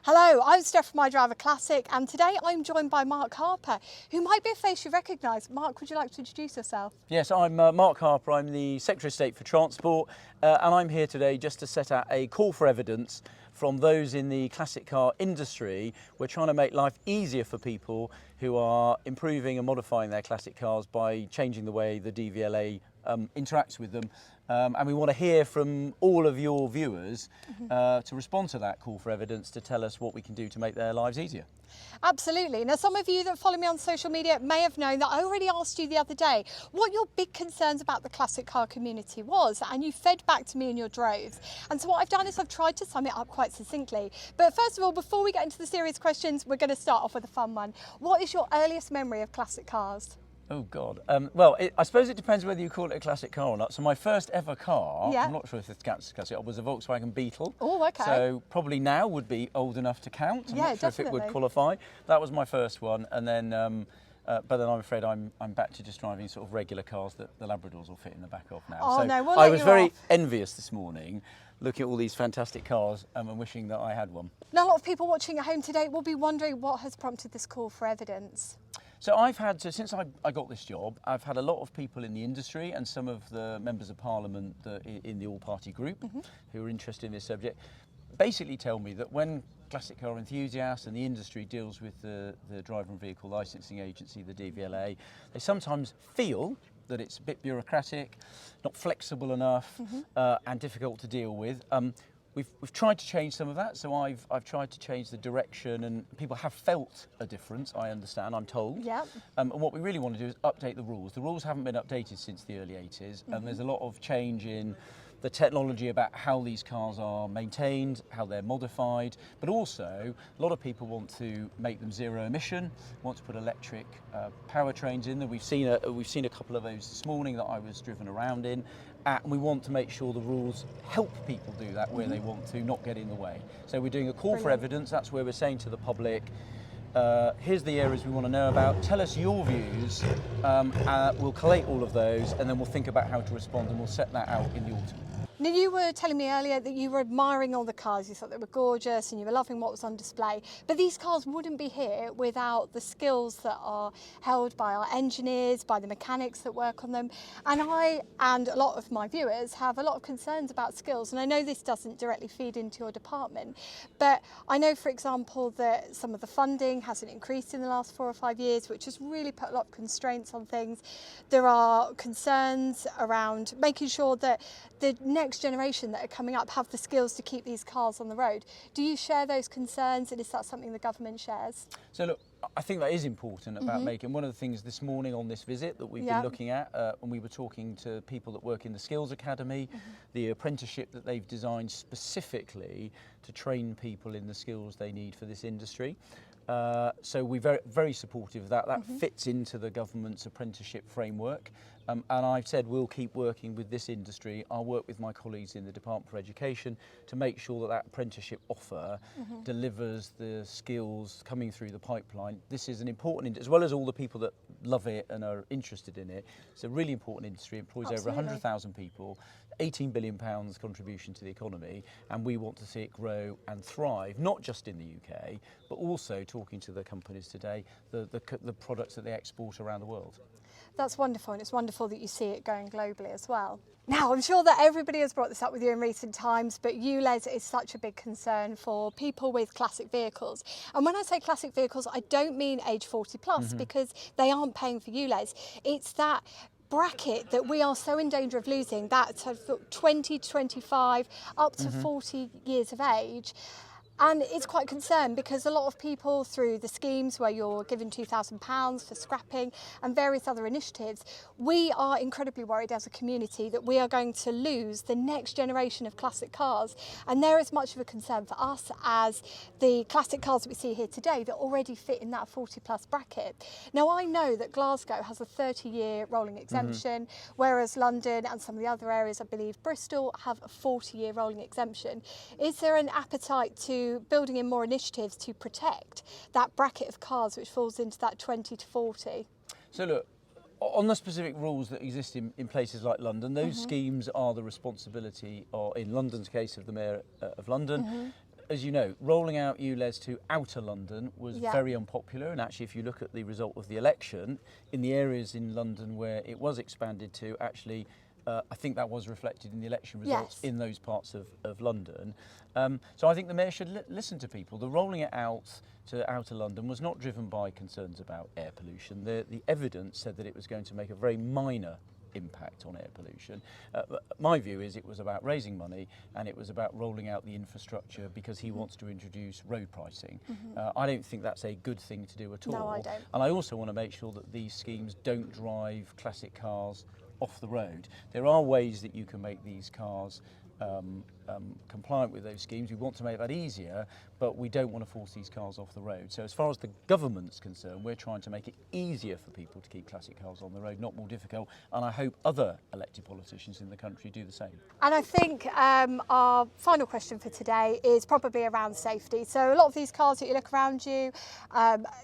Hello, I'm Steph from My Driver Classic, and today I'm joined by Mark Harper, who might be a face you recognise. Mark, would you like to introduce yourself? Yes, I'm Mark Harper. I'm the Secretary of State for Transport, and I'm here today just to set out a call for evidence from those in the classic car industry. We're trying to make life easier for people who are improving and modifying their classic cars by changing the way the DVLA interacts with them. And we want to hear from all of your viewers to respond to that call for evidence, to tell us what we can do to make their lives easier. Absolutely. Now, some of you that follow me on social media may have known that I already asked you the other day what your big concerns about the classic car community was, and you fed back to me in your droves. And so what I've done is I've tried to sum it up quite succinctly. But first of all, before we get into the serious questions, we're going to start off with a fun one. What is your earliest memory of classic cars? Oh God. Well, I suppose it depends whether you call it a classic car or not. So my first ever car, Yeah. I'm not sure if it's classic, was a Volkswagen Beetle. Oh, okay. So probably now would be old enough to count. I'm not sure if it would qualify. That was my first one, and then. But then I'm afraid I'm back to just driving sort of regular cars that the Labradors will fit in the back of now. Oh, so no, we'll I let was you very off. envious this morning, looking at all these fantastic cars and wishing that I had one. Now, a lot of people watching at home today will be wondering what has prompted this call for evidence. So since I got this job, I've had a lot of people in the industry and some of the members of Parliament in the all-party group who are interested in this subject basically tell me that when classic car enthusiasts and the industry deals with the Driver and Vehicle Licensing Agency, the DVLA, they sometimes feel that it's a bit bureaucratic, not flexible enough, and difficult to deal with. We've tried to change some of that, so I've tried to change the direction, and people have felt a difference, I understand, I'm told. Yeah. And what we really want to do is update the rules. The rules haven't been updated since the early 80s, and there's a lot of change in the technology about how these cars are maintained, how they're modified, but also a lot of people want to make them zero emission, want to put electric powertrains in them. We've seen a couple of those this morning that I was driven around in, and we want to make sure the rules help people do that where they want to, not get in the way. So we're doing a call for evidence. That's where we're saying to the public, here's the areas we want to know about. Tell us your views. We'll collate all of those, and then we'll think about how to respond, and we'll set that out in the autumn. Now, you were telling me earlier that you were admiring all the cars, you thought they were gorgeous and you were loving what was on display, but these cars wouldn't be here without the skills that are held by our engineers, by the mechanics that work on them. And I and a lot of my viewers have a lot of concerns about skills, and I know this doesn't directly feed into your department, but I know, for example, that some of the funding hasn't increased in the last 4 or 5 years, which has really put a lot of constraints on things. There are concerns around making sure that the next generation that are coming up have the skills to keep these cars on the road. Do you share those concerns, and is that something the government shares? So look, I think that is important about making. One of the things this morning on this visit that we've been looking at, when we were talking to people that work in the Skills Academy, the apprenticeship that they've designed specifically to train people in the skills they need for this industry. So we're very, very supportive of that. That fits into the government's apprenticeship framework. And I've said we'll keep working with this industry. I'll work with my colleagues in the Department for Education to make sure that that apprenticeship offer delivers the skills coming through the pipeline. This is an important, as well as all the people that love it and are interested in it, it's a really important industry. It employs over 100,000 people, £18 billion contribution to the economy, and we want to see it grow and thrive, not just in the UK, but also, talking to the companies today, the products that they export around the world. That's wonderful, and it's wonderful that you see it going globally as well. Now, I'm sure that everybody has brought this up with you in recent times, but ULEZ is such a big concern for people with classic vehicles. And when I say classic vehicles, I don't mean age 40 plus, because they aren't paying for ULEZ. It's that bracket that we are so in danger of losing, that sort of 20 to 25 up to 40 years of age. And it's quite a concern because a lot of people, through the schemes where you're given £2,000 for scrapping and various other initiatives, we are incredibly worried as a community that we are going to lose the next generation of classic cars. And they're as much of a concern for us as the classic cars that we see here today that already fit in that 40 plus bracket. Now, I know that Glasgow has a 30-year rolling exemption, whereas London and some of the other areas, I believe Bristol, have a 40-year rolling exemption. Is there an appetite to building in more initiatives to protect that bracket of cars which falls into that 20 to 40? So look, on the specific rules that exist in places like London, those schemes are the responsibility, or in London's case, of the Mayor of London. as you know, rolling out ULEZ to outer London was very unpopular, and actually if you look at the result of the election, in the areas in London where it was expanded to, actually I think that was reflected in the election results in those parts of London. So I think the Mayor should listen to people. The rolling it out to outer London was not driven by concerns about air pollution. The evidence said that it was going to make a very minor impact on air pollution. My view is it was about raising money, and it was about rolling out the infrastructure because he wants to introduce road pricing. I don't think that's a good thing to do at all. No, I don't. And I also want to make sure that these schemes don't drive classic cars off the road. There are ways that you can make these cars compliant with those schemes. We want to make that easier, but we don't want to force these cars off the road. So as far as the government's concerned, we're trying to make it easier for people to keep classic cars on the road, not more difficult, and I hope other elected politicians in the country do the same. And I think our final question for today is probably around safety. So a lot of these cars that you look around you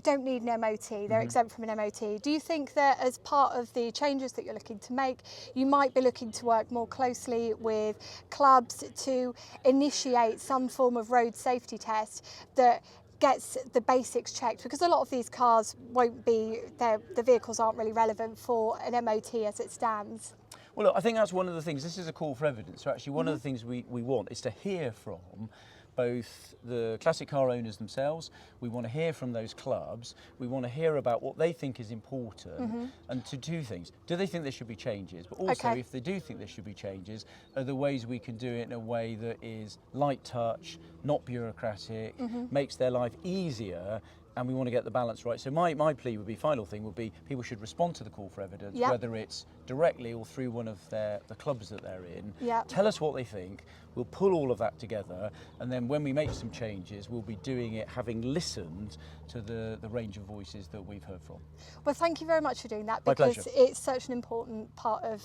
don't need an MOT, they're exempt from an MOT. Do you think that as part of the changes that you're looking to make, you might be looking to work more closely with clubs to initiate some form of road safety test that gets the basics checked? Because a lot of these cars won't be, the vehicles aren't really relevant for an MOT as it stands. Well, look, I think that's one of the things. This is a call for evidence. So actually one of the things we want is to hear from both the classic car owners themselves. We want to hear from those clubs. We want to hear about what they think is important and to do things. Do they think there should be changes? But also, if they do think there should be changes, are there ways we can do it in a way that is light touch, not bureaucratic, makes their life easier, and we want to get the balance right. So my plea would be, final thing would be, people should respond to the call for evidence, whether it's directly or through one of the clubs that they're in. Tell us what they think. We'll pull all of that together, and then when we make some changes, we'll be doing it having listened to the range of voices that we've heard from. Well, thank you very much for doing that, My because pleasure. it's such an important part of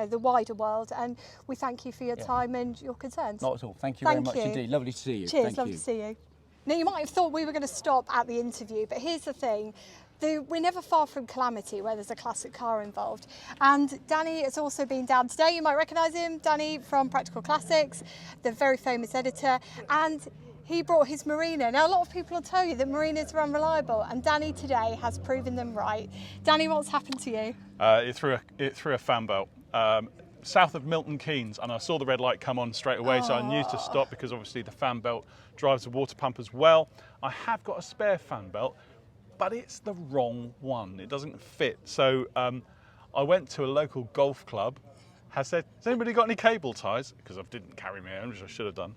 the wider world, and we thank you for your time and your concerns. Not at all. Thank you very much indeed. Lovely to see you. Cheers, Thank lovely to see you. Now, you might have thought we were going to stop at the interview, but here's the thing. We're never far from calamity where there's a classic car involved. And Danny has also been down today. You might recognise him, Danny from Practical Classics, the very famous editor. And he brought his Marina. Now, a lot of people will tell you that Marinas are unreliable, and Danny today has proven them right. Danny, what's happened to you? It threw a fan belt. South of Milton Keynes, and I saw the red light come on straight away, so I knew to stop, because obviously the fan belt drives the water pump as well. I have got a spare fan belt, but it's the wrong one. It doesn't fit. So I went to a local golf club, said, has anybody got any cable ties? Because I didn't carry my own, which I should have done.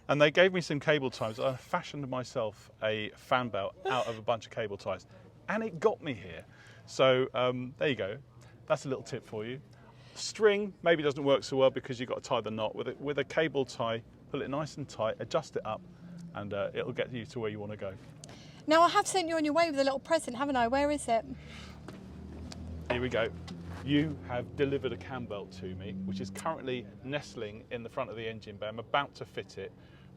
And they gave me some cable ties. I fashioned myself a fan belt out of a bunch of cable ties, and it got me here. So there you go. That's a little tip for you. String maybe doesn't work so well because you've got to tie the knot. With a cable tie, pull it nice and tight, adjust it up, and it'll get you to where you want to go. Now, I have sent you on your way with a little present, haven't I? Where is it? Here we go. You have delivered a cam belt to me, which is currently nestling in the front of the engine bay. I'm about to fit it,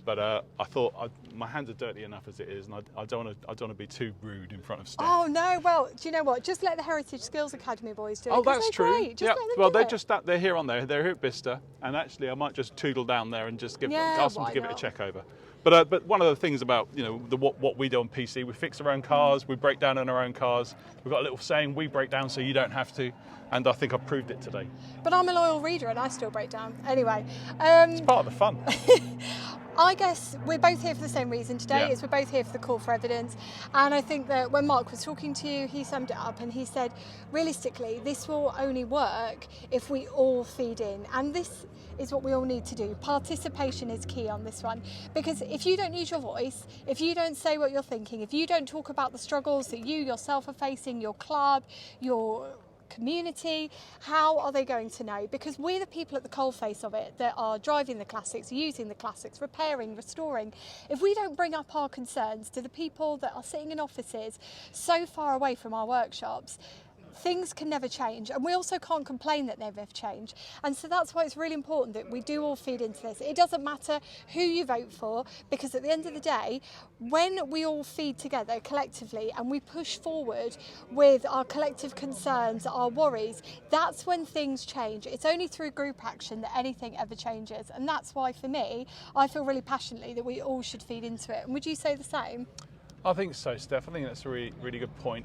but I thought my hands are dirty enough as it is, and I don't want to be too rude in front of Steph. Oh no! Well, do you know what? Just let the Heritage Skills Academy boys do it. Oh, that's true. Great. Just let them well, do it. they're here on there. They're here at Bicester, and actually, I might just tootle down there and just ask them to give it a check over. But one of the things about what we do on PC, we fix our own cars, we break down in our own cars. We've got a little saying: we break down so you don't have to. And I think I've proved it today. But I'm a loyal reader and I still break down. Anyway. It's part of the fun. I guess we're both here for the same reason today, is we're both here for the call for evidence. And I think that when Mark was talking to you, he summed it up and he said, realistically, this will only work if we all feed in. And this is what we all need to do. Participation is key on this one. Because if you don't use your voice, if you don't say what you're thinking, if you don't talk about the struggles that you yourself are facing, your club, your community, how are they going to know? Because we're the people at the coalface of it that are driving the classics, using the classics, repairing, restoring. If we don't bring up our concerns to the people that are sitting in offices so far away from our workshops, things can never change, and we also can't complain that they've never changed. And so that's why it's really important that we do all feed into this. It doesn't matter who you vote for, because at the end of the day, when we all feed together collectively and we push forward with our collective concerns, our worries, that's when things change. It's only through group action that anything ever changes. And that's why, for me, I feel really passionately that we all should feed into it. And would you say the same? I think so, Steph. I think that's a really, really good point.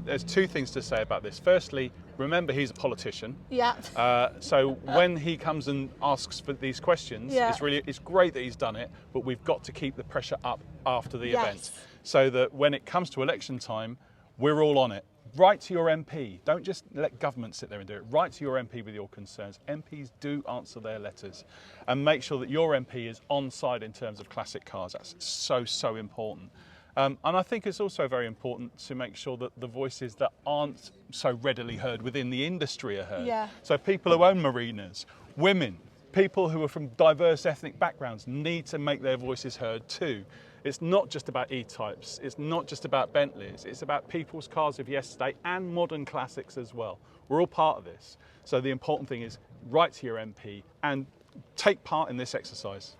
There's two things to say about this. Firstly, remember he's a politician. Yeah. So when he comes and asks for these questions, it's great that he's done it, but we've got to keep the pressure up after the event, so that when it comes to election time, we're all on it. Write to your MP. Don't just let government sit there and do it. Write to your MP with your concerns. MPs do answer their letters, and make sure that your MP is on side in terms of classic cars. That's so important. And I think it's also very important to make sure that the voices that aren't so readily heard within the industry are heard. Yeah. So people who own marinas, women, people who are from diverse ethnic backgrounds need to make their voices heard too. It's not just about E-types, it's not just about Bentleys, it's about people's cars of yesterday and modern classics as well. We're all part of this. So the important thing is write to your MP and take part in this exercise.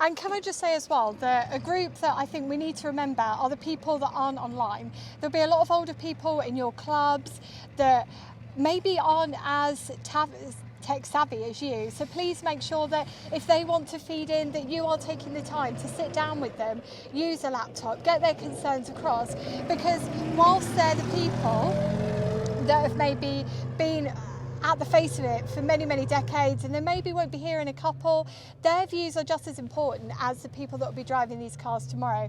And can I just say as well that a group that I think we need to remember are the people that aren't online. There'll be a lot of older people in your clubs that maybe aren't as tech savvy as you, so please make sure that if they want to feed in, that you are taking the time to sit down with them, use a laptop, get their concerns across, because whilst they're the people that have maybe been at the face of it for many decades, and they maybe won't be here in a couple, their views are just as important as the people that will be driving these cars tomorrow.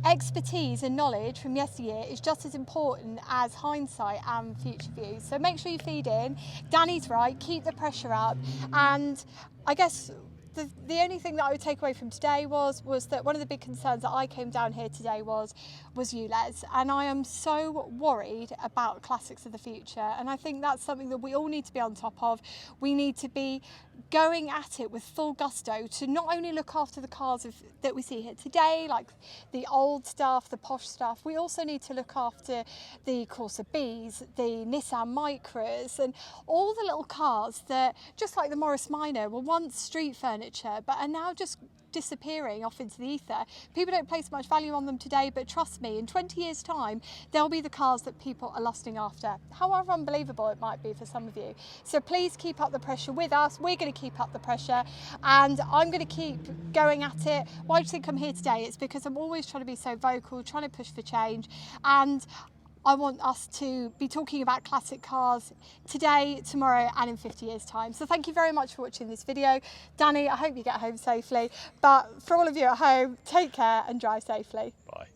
Expertise and knowledge from yesteryear is just as important as hindsight and future views. So make sure you feed in. Danny's right, keep the pressure up. And I guess the only thing that I would take away from today was that one of the big concerns that I came down here today was ULEZ, and I am so worried about classics of the future, and I think that's something that we all need to be on top of. We need to be going at it with full gusto to not only look after the cars that we see here today, like the old stuff, the posh stuff, we also need to look after the Corsa Bs, the Nissan Micras, and all the little cars that, just like the Morris Minor, were once street furniture but are now just disappearing off into the ether. People don't place much value on them today, but trust me, in 20 years' time, they'll be the cars that people are lusting after, however unbelievable it might be for some of you. So please keep up the pressure with us. We're going to keep up the pressure, and I'm going to keep going at it. Why do you think I'm here today? It's because I'm always trying to be so vocal, trying to push for change, and I want us to be talking about classic cars today, tomorrow, and in 50 years' time. So thank you very much for watching this video. Danny, I hope you get home safely. But for all of you at home, take care and drive safely. Bye.